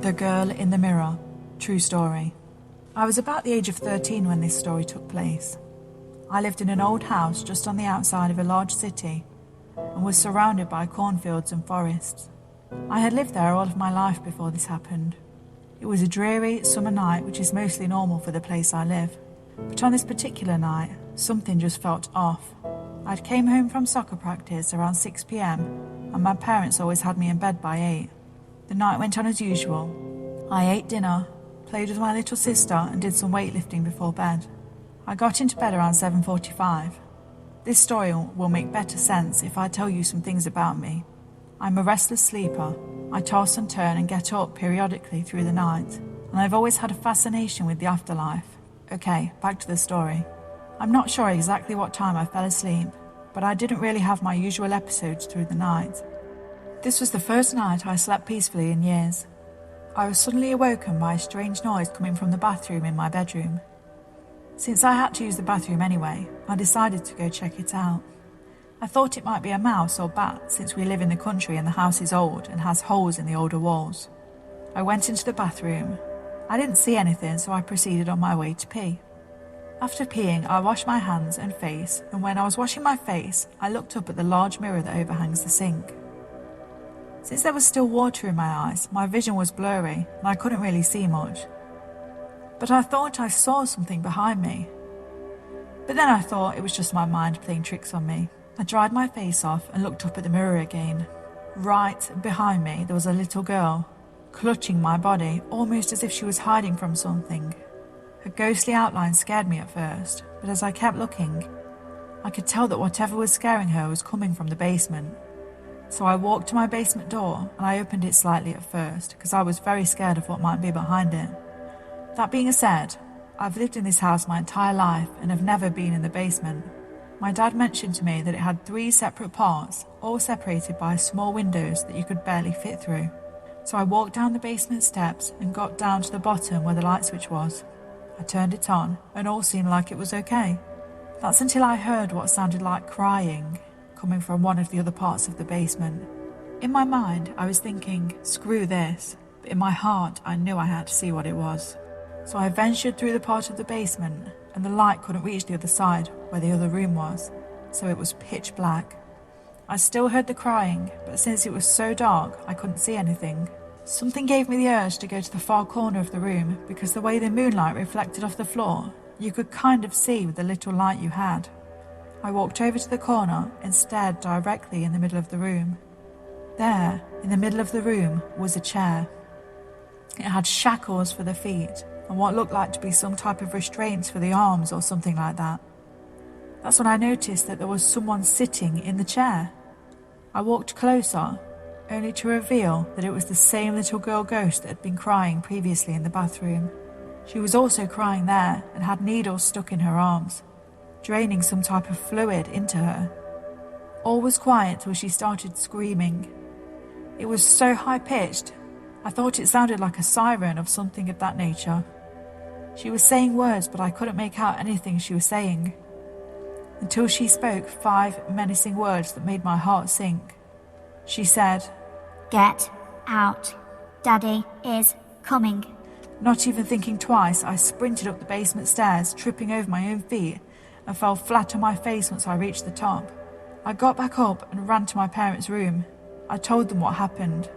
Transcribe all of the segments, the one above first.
The Girl in the Mirror. True story. I was about the age of 13 when this story took place. I lived in an old house just on the outside of a large city and was surrounded by cornfields and forests. I had lived there all of my life before this happened. It was a dreary summer night, which is mostly normal for the place I live. But on this particular night, something just felt off. I'd came home from soccer practice around 6 p.m. and my parents always had me in bed by 8. The night went on as usual. I ate dinner, played with my little sister and did some weightlifting before bed. I got into bed around 7:45. This story will make better sense if I tell you some things about me. I'm a restless sleeper. I toss and turn and get up periodically through the night, and I've always had a fascination with the afterlife. Okay, back to the story. I'm not sure exactly what time I fell asleep, but I didn't really have my usual episodes through the night. This was the first night I slept peacefully in years. I was suddenly awoken by a strange noise coming from the bathroom in my bedroom. Since I had to use the bathroom anyway, I decided to go check it out. I thought it might be a mouse or bat since we live in the country and the house is old and has holes in the older walls. I went into the bathroom. I didn't see anything, so I proceeded on my way to pee. After peeing, I washed my hands and face, and when I was washing my face, I looked up at the large mirror that overhangs the sink. Since there was still water in my eyes, my vision was blurry and I couldn't really see much. But I thought I saw something behind me. But then I thought it was just my mind playing tricks on me. I dried my face off and looked up at the mirror again. Right behind me there was a little girl, clutching my body, almost as if she was hiding from something. Her ghostly outline scared me at first, but as I kept looking, I could tell that whatever was scaring her was coming from the basement. So I walked to my basement door and I opened it slightly at first because I was very scared of what might be behind it. That being said, I've lived in this house my entire life and have never been in the basement. My dad mentioned to me that it had 3 separate parts, all separated by small windows that you could barely fit through. So I walked down the basement steps and got down to the bottom where the light switch was. I turned it on and all seemed like it was okay. That's until I heard what sounded like crying coming from one of the other parts of the basement. In my mind, I was thinking, screw this, but in my heart, I knew I had to see what it was. So I ventured through the part of the basement, and the light couldn't reach the other side, where the other room was, so it was pitch black. I still heard the crying, but since it was so dark, I couldn't see anything. Something gave me the urge to go to the far corner of the room, because the way the moonlight reflected off the floor, you could kind of see with the little light you had. I walked over to the corner and stared directly in the middle of the room. There, in the middle of the room, was a chair. It had shackles for the feet and what looked like to be some type of restraints for the arms or something like that. That's when I noticed that there was someone sitting in the chair. I walked closer, only to reveal that it was the same little girl ghost that had been crying previously in the bathroom. She was also crying there and had needles stuck in her arms, draining some type of fluid into her. All was quiet till she started screaming. It was so high-pitched, I thought it sounded like a siren of something of that nature. She was saying words, but I couldn't make out anything she was saying, until she spoke 5 menacing words that made my heart sink. She said, "Get out. Daddy is coming." Not even thinking twice, I sprinted up the basement stairs, tripping over my own feet, and fell flat on my face once I reached the top. I got back up and ran to my parents' room. I told them what happened.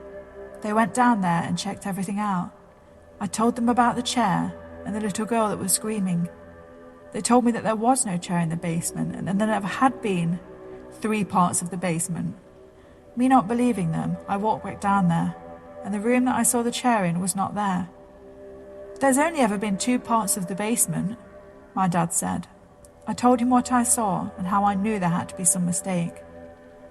They went down there and checked everything out. I told them about the chair and the little girl that was screaming. They told me that there was no chair in the basement and there never had been 3 parts of the basement. Me not believing them, I walked back down there, and the room that I saw the chair in was not there. "There's only ever been 2 parts of the basement," my dad said. I told him what I saw and how I knew there had to be some mistake.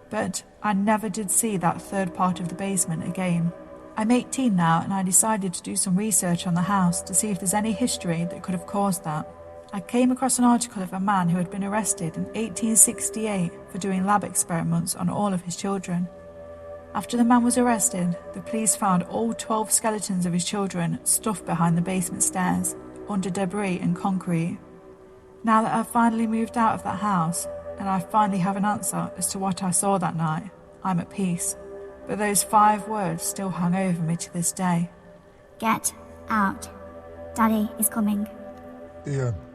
But I never did see that 3rd part of the basement again. I'm 18 now and I decided to do some research on the house to see if there's any history that could have caused that. I came across an article of a man who had been arrested in 1868 for doing lab experiments on all of his children. After the man was arrested, the police found all 12 skeletons of his children stuffed behind the basement stairs, under debris and concrete. Now that I've finally moved out of that house, and I finally have an answer as to what I saw that night, I'm at peace. But those 5 words still hung over me to this day. Get out. Daddy is coming. The end.